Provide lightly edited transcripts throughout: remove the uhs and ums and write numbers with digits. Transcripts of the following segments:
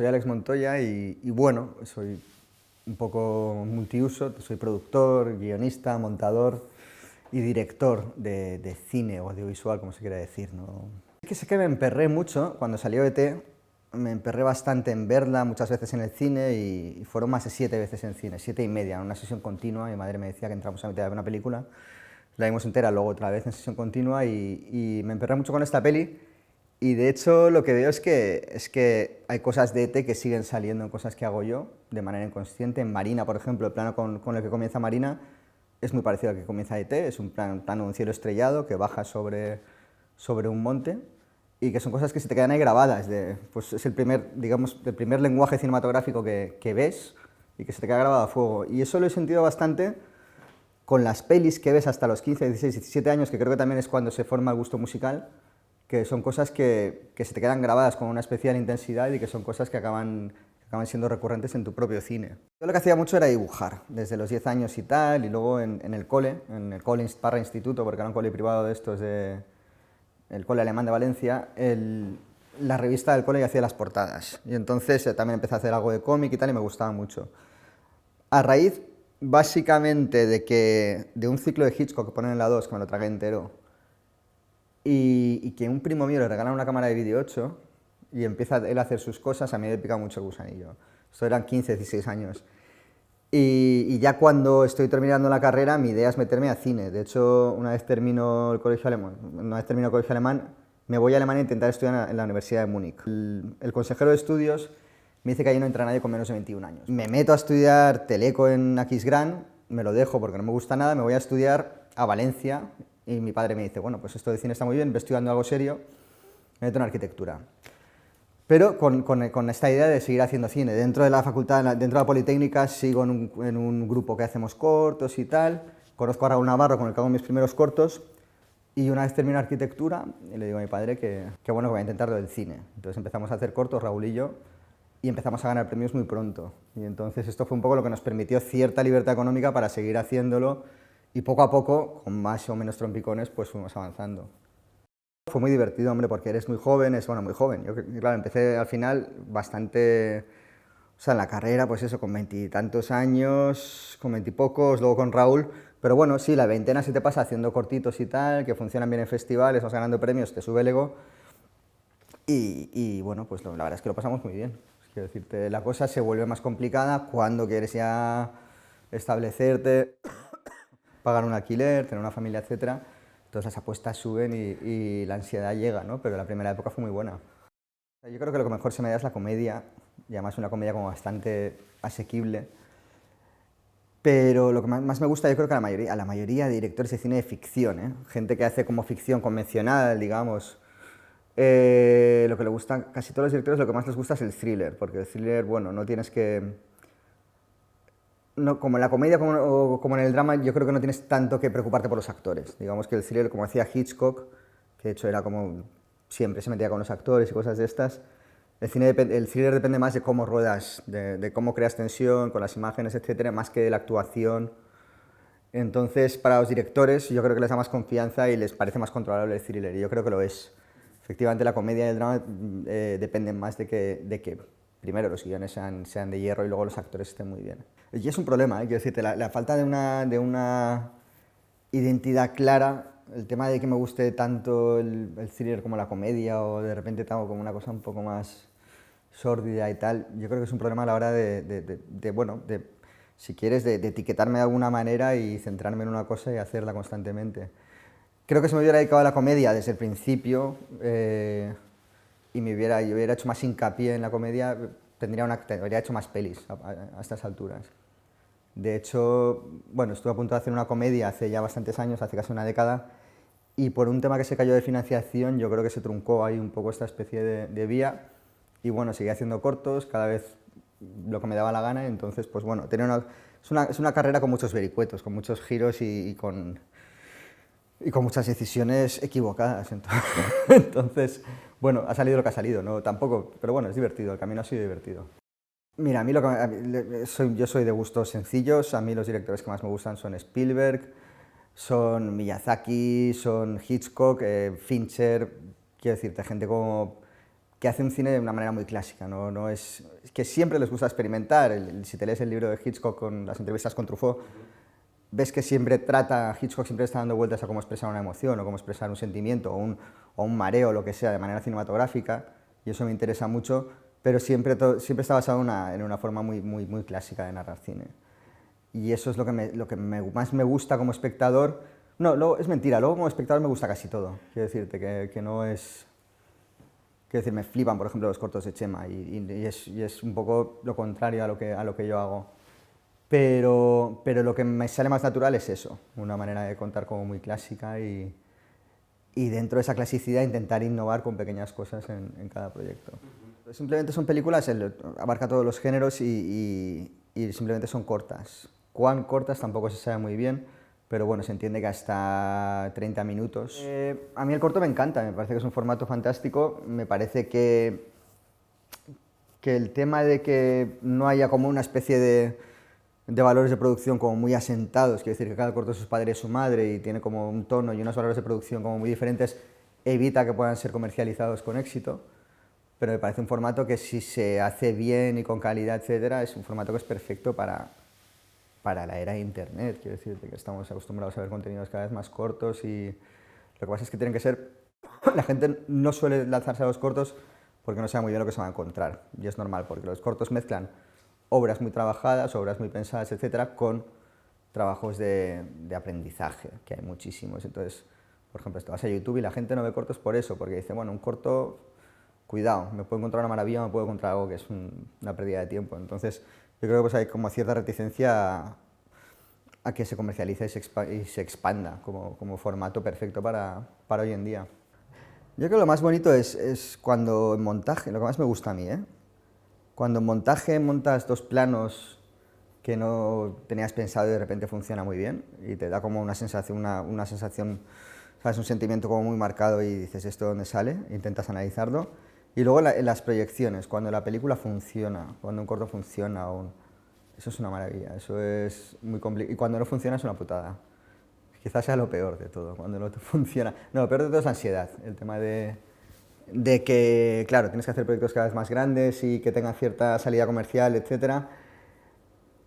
Soy Alex Montoya y bueno, soy un poco multiuso, soy productor, guionista, montador y director de cine o audiovisual, como se quiera decir, ¿no? Sé que me emperré mucho cuando salió ET, me emperré bastante en verla, muchas veces en el cine, y fueron más de 7 veces en cine, 7 y media, en una sesión continua. Mi madre me decía que entramos a mitad de una película, la vimos entera, luego otra vez en sesión continua, y me emperré mucho con esta peli. Y de hecho lo que veo es que hay cosas de ET que siguen saliendo en cosas que hago yo, de manera inconsciente. En Marina, por ejemplo, el plano con el que comienza Marina es muy parecido al que comienza ET, es un plano de un cielo estrellado que baja sobre un monte, y que son cosas que se te quedan ahí grabadas. Pues es el primer, digamos, el primer lenguaje cinematográfico que ves y que se te queda grabado a fuego. Y eso lo he sentido bastante con las pelis que ves hasta los 15, 16, 17 años, que creo que también es cuando se forma el gusto musical, que son cosas que se te quedan grabadas con una especial intensidad y que son cosas que acaban siendo recurrentes en tu propio cine. Yo lo que hacía mucho era dibujar, desde los 10 años y tal, y luego en el cole instituto, porque era un cole privado de estos, el cole alemán de Valencia, la revista del cole hacía las portadas, y entonces también empecé a hacer algo de cómic y tal, y me gustaba mucho. A raíz, básicamente, de un ciclo de Hitchcock que ponen en la 2, que me lo tragué entero, y que un primo mío le regala una cámara de vídeo 8 y empieza él a hacer sus cosas, a mí me pica mucho el gusanillo. Esto eran 15, 16 años. Y ya cuando estoy terminando la carrera, mi idea es meterme a cine. De hecho, una vez termino el colegio alemán, me voy a Alemania a intentar estudiar en la Universidad de Múnich. El consejero de estudios me dice que allí no entra nadie con menos de 21 años. Me meto a estudiar teleco en Aquisgrán, me lo dejo porque no me gusta nada, me voy a estudiar a Valencia, y mi padre me dice, bueno, pues esto de cine está muy bien, ve estudiando algo serio, me meto en arquitectura. Pero con esta idea de seguir haciendo cine. Dentro de la facultad, dentro de la Politécnica, sigo en un grupo que hacemos cortos y tal. Conozco a Raúl Navarro, con el que hago mis primeros cortos. Y una vez termino arquitectura, le digo a mi padre que bueno, que voy a intentar lo del cine. Entonces empezamos a hacer cortos, Raúl y yo, y empezamos a ganar premios muy pronto. Y entonces esto fue un poco lo que nos permitió cierta libertad económica para seguir haciéndolo, y poco a poco, con más o menos trompicones, pues fuimos avanzando. Fue muy divertido, hombre, porque eres muy joven, bueno, muy joven. Yo, claro, empecé al final bastante, o sea, en la carrera, pues eso, con 20 y tantos años, con 20 y pocos, luego con Raúl. Pero bueno, sí, la veintena se te pasa haciendo cortitos y tal, que funcionan bien en festivales, vas ganando premios, te sube el ego. Y bueno, pues la verdad es que lo pasamos muy bien. Quiero decirte, la cosa se vuelve más complicada cuando quieres ya establecerte, pagar un alquiler, tener una familia, etcétera. Entonces las apuestas suben y la ansiedad llega, ¿no? Pero la primera época fue muy buena. Yo creo que lo que mejor se me da es la comedia, y además una comedia como bastante asequible. Pero lo que más me gusta, yo creo que a la mayoría de directores de cine de ficción, ¿eh? Gente que hace como ficción convencional, digamos. Lo que le gusta, casi todos los directores, lo que más les gusta es el thriller, porque el thriller, bueno, no tienes que... No, como en la comedia como en el drama, yo creo que no tienes tanto que preocuparte por los actores. Digamos que el thriller, como hacía Hitchcock, que de hecho era como siempre se metía con los actores y cosas de estas, el thriller depende más de cómo ruedas, de cómo creas tensión con las imágenes, etcétera, más que de la actuación. Entonces, para los directores, yo creo que les da más confianza y les parece más controlable el thriller, y yo creo que lo es. Efectivamente, la comedia y el drama dependen más de que primero los guiones sean de hierro y luego los actores estén muy bien. Y es un problema, quiero decirte, la falta de una identidad clara, el tema de que me guste tanto el thriller como la comedia, o de repente tengo como una cosa un poco más sórdida y tal, yo creo que es un problema a la hora bueno, si quieres, de etiquetarme de alguna manera y centrarme en una cosa y hacerla constantemente. Creo que si me hubiera dedicado a la comedia desde el principio, y yo hubiera hecho más hincapié en la comedia, habría hecho más pelis a estas alturas. De hecho, bueno, estuve a punto de hacer una comedia hace ya bastantes años, hace casi una década, y por un tema que se cayó de financiación, yo creo que se truncó ahí un poco esta especie de vía, y bueno, seguí haciendo cortos, cada vez lo que me daba la gana, y entonces, pues bueno, es una carrera con muchos vericuetos, con muchos giros y con muchas decisiones equivocadas. Entonces, bueno, ha salido lo que ha salido, ¿no? Tampoco, pero bueno, es divertido, el camino ha sido divertido. Mira, yo soy de gustos sencillos, a mí los directores que más me gustan son Spielberg, son Miyazaki, son Hitchcock, Fincher, quiero decirte, gente como que hace un cine de una manera muy clásica, no es que siempre les gusta experimentar. Si te lees el libro de Hitchcock con las entrevistas con Truffaut, ves que Hitchcock siempre está dando vueltas a cómo expresar una emoción o cómo expresar un sentimiento o un mareo o lo que sea de manera cinematográfica, y eso me interesa mucho, pero siempre está basado en una forma muy clásica de narrar cine. Y eso es lo que más me gusta como espectador. No, luego, es mentira, luego como espectador me gusta casi todo. Quiero decirte que no es... Quiero decir, me flipan, por ejemplo, los cortos de Chema, y es un poco lo contrario a lo que yo hago. Pero lo que me sale más natural es eso, una manera de contar como muy clásica y dentro de esa clasicidad intentar innovar con pequeñas cosas en cada proyecto. Simplemente son películas, abarca todos los géneros y simplemente son cortas. Cuán cortas tampoco se sabe muy bien, pero bueno, se entiende que hasta 30 minutos. A mí el corto me encanta, me parece que es un formato fantástico, me parece que el tema de que no haya como una especie de valores de producción como muy asentados, quiere decir que cada corto es su padre y su madre y tiene como un tono y unos valores de producción como muy diferentes, evita que puedan ser comercializados con éxito, pero me parece un formato que si se hace bien y con calidad, etcétera, es un formato que es perfecto para la era de Internet, quiero decir que estamos acostumbrados a ver contenidos cada vez más cortos y lo que pasa es que tienen que ser... La gente no suele lanzarse a los cortos porque no sabe muy bien lo que se va a encontrar, y es normal, porque los cortos mezclan obras muy trabajadas, obras muy pensadas, etcétera, con trabajos de aprendizaje, que hay muchísimos. Entonces, por ejemplo, te vas a YouTube y la gente no ve cortos por eso, porque dice, bueno, un corto, cuidado, me puedo encontrar una maravilla, me puedo encontrar algo que es una pérdida de tiempo. Entonces, yo creo que pues hay como cierta reticencia a que se comercialice y se expanda como formato perfecto para hoy en día. Yo creo que lo más bonito es cuando en montaje, lo que más me gusta a mí, cuando en montaje montas dos planos que no tenías pensado y de repente funciona muy bien y te da como una sensación, ¿sabes? Un sentimiento como muy marcado y dices, ¿esto dónde sale? Intentas analizarlo. Y luego en las proyecciones, cuando la película funciona, cuando un corto funciona, eso es una maravilla, eso es muy complicado. Y cuando no funciona es una putada. Quizás sea lo peor de todo, cuando no te funciona. No, lo peor de todo es la ansiedad, el tema de que, claro, tienes que hacer proyectos cada vez más grandes y que tengan cierta salida comercial, etcétera.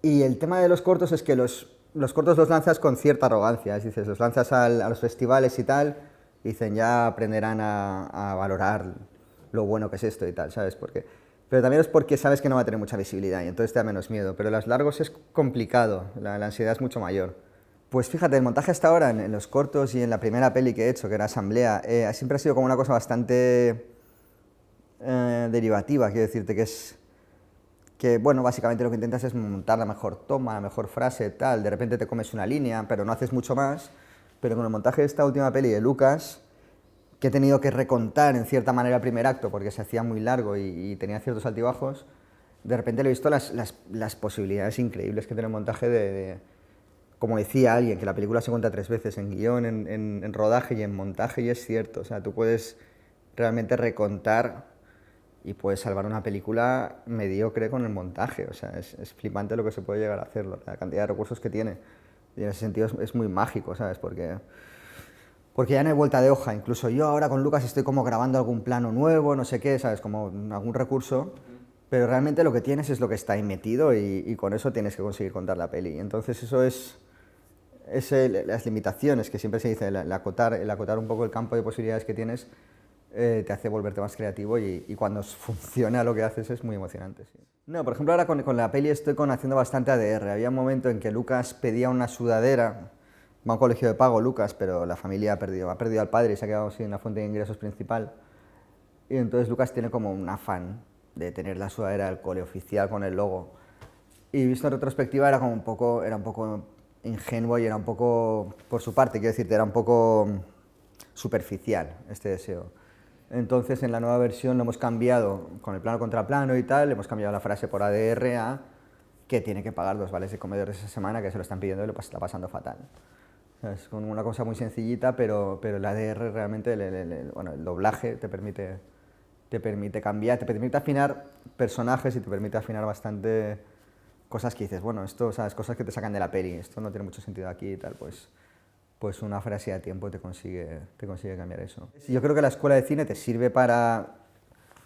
Y el tema de los cortos es que los cortos los lanzas con cierta arrogancia, es decir, los lanzas a los festivales y tal, y dicen, ya aprenderán a valorar lo bueno que es esto y tal, ¿sabes? Pero también es porque sabes que no va a tener mucha visibilidad y entonces te da menos miedo, pero los largos es complicado, la ansiedad es mucho mayor. Pues fíjate, el montaje hasta ahora en los cortos y en la primera peli que he hecho, que era Asamblea, siempre ha sido como una cosa bastante derivativa, quiero decirte que, bueno, básicamente lo que intentas es montar la mejor toma, la mejor frase, tal, de repente te comes una línea, pero no haces mucho más, pero con el montaje de esta última peli de Lucas, que he tenido que recontar en cierta manera el primer acto porque se hacía muy largo y tenía ciertos altibajos, de repente le he visto las posibilidades increíbles que tiene el montaje como decía alguien, que la película se cuenta 3 veces, en guión, en rodaje y en montaje, y es cierto, o sea, tú puedes realmente recontar y puedes salvar una película mediocre con el montaje, o sea, es flipante lo que se puede llegar a hacer, la cantidad de recursos que tiene, y en ese sentido es muy mágico, ¿sabes? Porque ya no hay vuelta de hoja, incluso yo ahora con Lucas estoy como grabando algún plano nuevo, no sé qué, ¿sabes? Como algún recurso, pero realmente lo que tienes es lo que está ahí metido y con eso tienes que conseguir contar la peli, entonces eso es las limitaciones que siempre se dice, el acotar un poco el campo de posibilidades que tienes te hace volverte más creativo y cuando funciona lo que haces es muy emocionante. Sí. No, por ejemplo, ahora con la peli estoy haciendo bastante ADR. Había un momento en que Lucas pedía una sudadera, va a un colegio de pago Lucas, pero la familia ha perdido al padre y se ha quedado sin la fuente de ingresos principal. Y entonces Lucas tiene como un afán de tener la sudadera del cole oficial con el logo. Y visto en retrospectiva era un poco ingenuo y era un poco, por su parte, quiero decirte, era un poco superficial este deseo. Entonces en la nueva versión lo hemos cambiado con el plano contra plano y tal, le hemos cambiado la frase por ADR a que tiene que pagar 2 vales de comedor esa semana, que se lo están pidiendo y lo está pasando fatal. Es con una cosa muy sencillita, pero el ADR realmente, bueno, el doblaje te permite cambiar, te permite afinar personajes y te permite afinar bastante cosas que dices, bueno, esto, ¿sabes? Cosas que te sacan de la peli, esto no tiene mucho sentido aquí y tal, pues una frase a tiempo te consigue cambiar eso. Yo creo que la escuela de cine te sirve para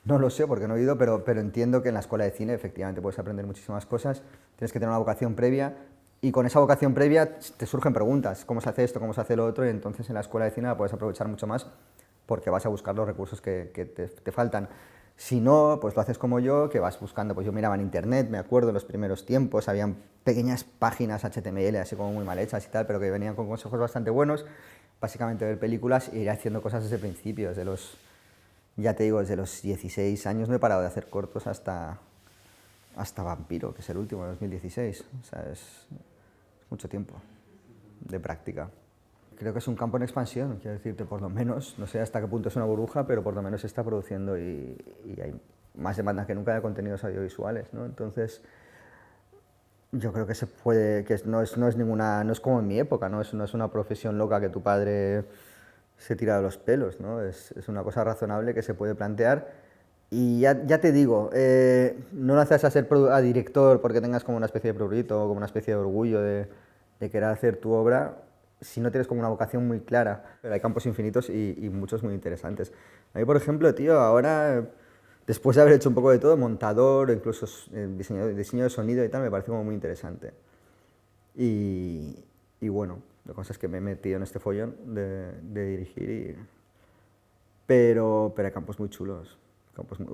No lo sé porque no he ido, pero entiendo que en la escuela de cine efectivamente puedes aprender muchísimas cosas, tienes que tener una vocación previa y con esa vocación previa te surgen preguntas, ¿cómo se hace esto, cómo se hace lo otro? Y entonces en la escuela de cine la puedes aprovechar mucho más porque vas a buscar los recursos que te faltan. Si no, pues lo haces como yo, que vas buscando, pues yo miraba en internet, me acuerdo en los primeros tiempos, habían pequeñas páginas HTML así como muy mal hechas y tal, pero que venían con consejos bastante buenos, básicamente ver películas e ir haciendo cosas desde el principio, desde los, ya te digo, desde los 16 años no he parado de hacer cortos hasta Vampiro, que es el último, de 2016, o sea, es mucho tiempo de práctica. Creo que es un campo en expansión, quiero decirte, por lo menos, no sé hasta qué punto es una burbuja, pero por lo menos se está produciendo y hay más demanda que nunca de contenidos audiovisuales, ¿no? Entonces, yo creo que se puede, que no es ninguna, no es como en mi época, no es una profesión loca que tu padre se tira de los pelos, ¿no? Es una cosa razonable que se puede plantear y ya te digo, no lo haces a ser a director porque tengas como una especie de prurito o como una especie de orgullo de querer hacer tu obra, si no tienes como una vocación muy clara. Pero hay campos infinitos y muchos muy interesantes. A mí, por ejemplo, tío, ahora, después de haber hecho un poco de todo, montador, incluso diseño de sonido y tal, me parece como muy interesante. Y bueno, la cosa es que me he metido en este follón de dirigir, pero hay campos muy chulos.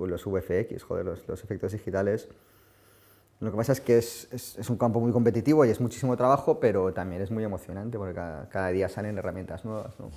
Los VFX, joder, los efectos digitales. Lo que pasa es que es un campo muy competitivo y es muchísimo trabajo, pero también es muy emocionante porque cada día salen herramientas nuevas, ¿no?